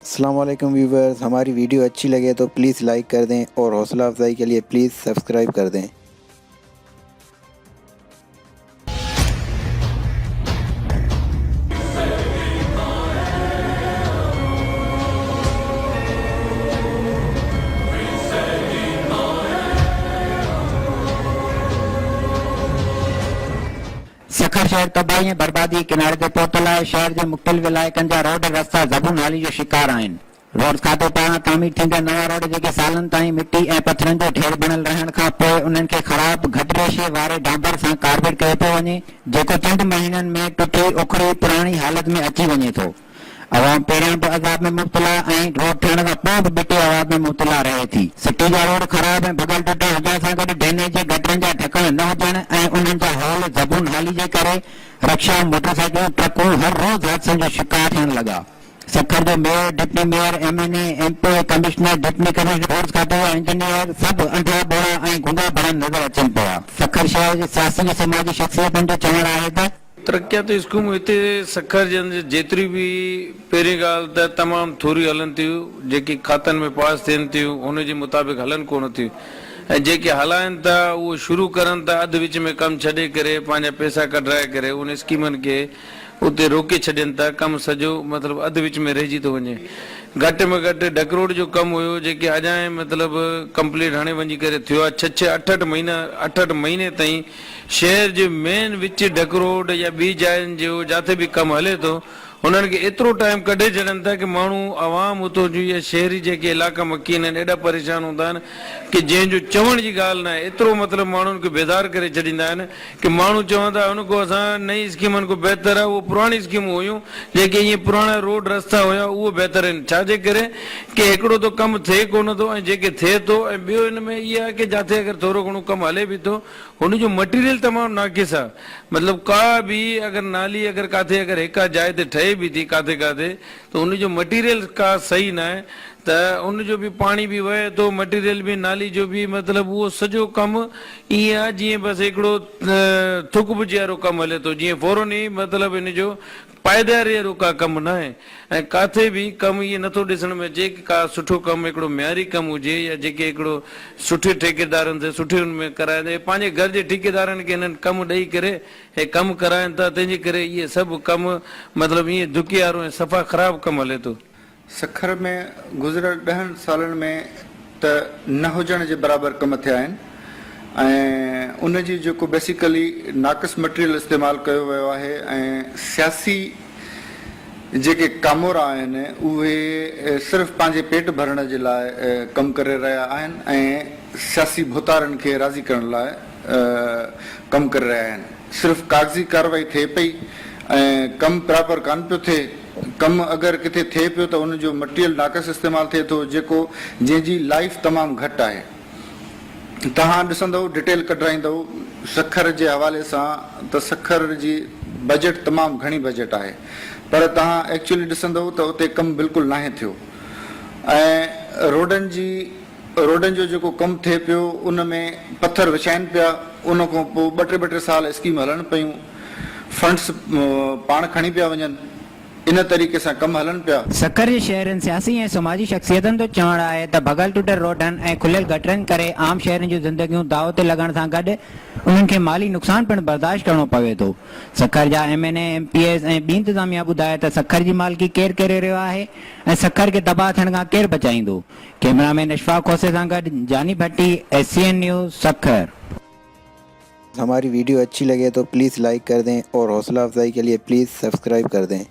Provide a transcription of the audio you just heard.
अस्सलाम वालेकुम व्यूवर्स, हमारी वीडियो अच्छी लगे तो प्लीज़ लाइक कर दें और हौसला अफजाई के लिए प्लीज़ सब्सक्राइब कर दें। सखर शहर तबाही ऐं बर्बादी किनारे ते पहुतल आहे। शहर जे मुख़्तलिफ़ इलाइक़नि जा रोड रस्ता ज़बू नाली जो शिकार आहिनि। रोड खातो पारां तामीर थींदड़ नवां रोड जेके सालनि ताईं मिटी ऐं पथरनि जो ढेर बणियल रहण खां पोइ उन्हनि खे ख़राब घटि रेशे वारे डांबर सां कारपेट कयो पियो वञे, जेको चंद महीननि में टुटी उखड़ी पुराणी हालत में अची वञे थो। अवाम पहिरियां बि अज़ाब में मुब्तला ऐं रोड ठहण खां पोइ बि बिटे अवाब में मुब्तला रहे थी। सिटी जा रोड ख़राब ऐं भॻल टुटल हुजण सां गॾु ड्रेनेज जे गटरनि जा ढकण न हुजण ऐं उन्हनि जा हॉल ज़बून हाली जे करे रक्षा, मोटरसाइकिल, ट्रकूं हर रोज़ हादसनि जो शिकार थियण लॻा। सखर जो mayor, deputy mayor, MNA, MP, commissioner, deputy commissioner, road खातो जा इंजीनियर सभु अंधा बोड़ा ऐं गुंगा भरण नज़र अचनि पिया। सखर शहर जे सियासी ऐं समाजी शख़्सियतुनि जो चवणु आहे त तरक़ियाती स्कीमूं हिते सखर जे अंदरि जेतिरी बि पहिरीं ॻाल्हि त तमामु थोरी हलनि थियूं, जेकी खातनि में पास थियनि थियूं उनजे मुताबिक़ हलनि कोन थियूं, ऐं जेके हलाइनि था उहो शुरू करनि था अधु विच में कमु छॾे करे पंहिंजा पैसा कढाए करे उन स्कीमनि खे उते रोके छॾनि था। कमु सॼो मतिलबु अधु विच में रहिजी थो वञे। घटि में घटि डक रोड जो कमु हुयो जेके अॼाए मतिलबु कंप्लीट हाणे वञी करे थियो आहे। 6-8 महीने ताईं शहर जे मेन विच डक रोड या ॿी जायुनि जो जिते बि कमु हले थो उन्हनि खे एतिरो टाइम कढे छॾनि था कि माण्हू आवाम उतो जो या शहरी जेके इलाइक़ा मकीन आहिनि एॾा परेशान हूंदा आहिनि कि जंहिंजो चवण जी ॻाल्हि न आहे। एतिरो मतिलबु माण्हुनि खे बेदार करे छॾींदा आहिनि कि माण्हू चवंदा उनखां असां नई स्कीमनि खां बहितर आहे उहो पुराणी स्कीमूं हुयूं जेके ईअं पुराणा रोड रस्ता हुया उहो बहितर आहिनि। छाजे करे कि हिकिड़ो त कमु थिए कोन थो ऐं जेके थिए थो, ऐं ॿियो हिन में इहा आहे कि जिते अगरि थोरो घणो कमु हले बि थो हुनजो मटीरियल तमामु नाक़िस आहे। मतिलबु का बि अगरि नाली अगरि किथे अगरि हिकु जाइ ते ठहे बि थी किथे किथे त उनजो मटीरियल का सही न आहे, त उनजो बि पाणी बि वहे थो, मटीरियल बि नाली जो बि मतिलबु उहो सॼो कमु ईअं आहे जीअं बसि हिकिड़ो थुक भुजी वारो कमु हले थो, जीअं फौरन ई मतिलबु हिनजो पाइदारी वारो का कमु न आहे। ऐं किथे बि कमु इहो नथो ॾिसण में अचे कि का सुठो कमु हिकिड़ो मयारी कमु हुजे या जेके हिकिड़ो सुठे ठेकेदारनि से सुठे हुन में कराइनि। पंहिंजे घर जे ठेकेदारनि खे हिननि कमु ॾेई करे हे कमु कराइनि था, तंहिंजे करे इहे सभु कमु मतिलबु ईअं दुखी वारो ऐं सफ़ा ख़राबु कमु हले थो। सखर में गुज़िरियल 10 सालनि में त न हुजण जे बराबरि कम थिया आहिनि ऐं उनजी जेको बेसिकली नाक़िस मटीरियल इस्तेमालु कयो वियो आहे ऐं सियासी जेके कामोरा आहिनि उहे सिर्फ़ु पंहिंजे पेट भरण जे लाइ कमु करे रहिया आहिनि ऐं सियासी भुतारनि खे राज़ी करण लाइ कमु करे रहिया आहिनि। सिर्फ़ु कागज़ी कार्रवाई थिए पई ऐं कमु प्रॉपर कान पियो थिए। कमु अगरि किथे थिए पियो त उनजो मटीरियल नाक़िस इस्तेमालु थिए थो जेको जंहिंजी लाइफ तमामु घटि आहे। तव्हां ॾिसंदव डिटेल कढाईंदव सखर जे हवाले सां त सखर जी बजट तमामु घणी बजट आहे, पर तव्हां एक्चुअली ॾिसंदव त उते कमु बिल्कुलु नाहे थियो। ऐं रोडनि जो जेको कमु थिए पियो उन में पथर विछाइनि पिया, उन खां पोइ 2-2 साल स्कीम हलनि पियूं, फंड्स पाण खणी पिया वञनि, इन तरीक़े सां कमु हलनि पिया। सखर जे शहरनि सियासी ऐं समाजी शख़्सियतुनि जो चवणु आहे त भॻल टुटल रोडनि ऐं खुलियल गटरनि करे आम शहरनि जूं ज़िंदगियूं दाव ते लॻण सां गॾु उन्हनि खे माली नुक़सान पिणु बर्दाश्त करणो पवे थो। सखर जा एमएनए, एमपीएस ऐं ॿी इंतिज़ामिया ॿुधाए त सखर जी मालिकी केरु करे रहियो आहे ऐं सखर खे तबाह थियण खां केरु बचाईंदो। कैमरामैन अशफाक खोसे सां गॾु जानी भट्टी, SCN न्यूज़, सखर। हमारी वीडियो अच्छी लगे तो प्लीज़ लाइक कर दें और हौसला अफजाई के लिए प्लीज़ सब्सक्राइब कर दें।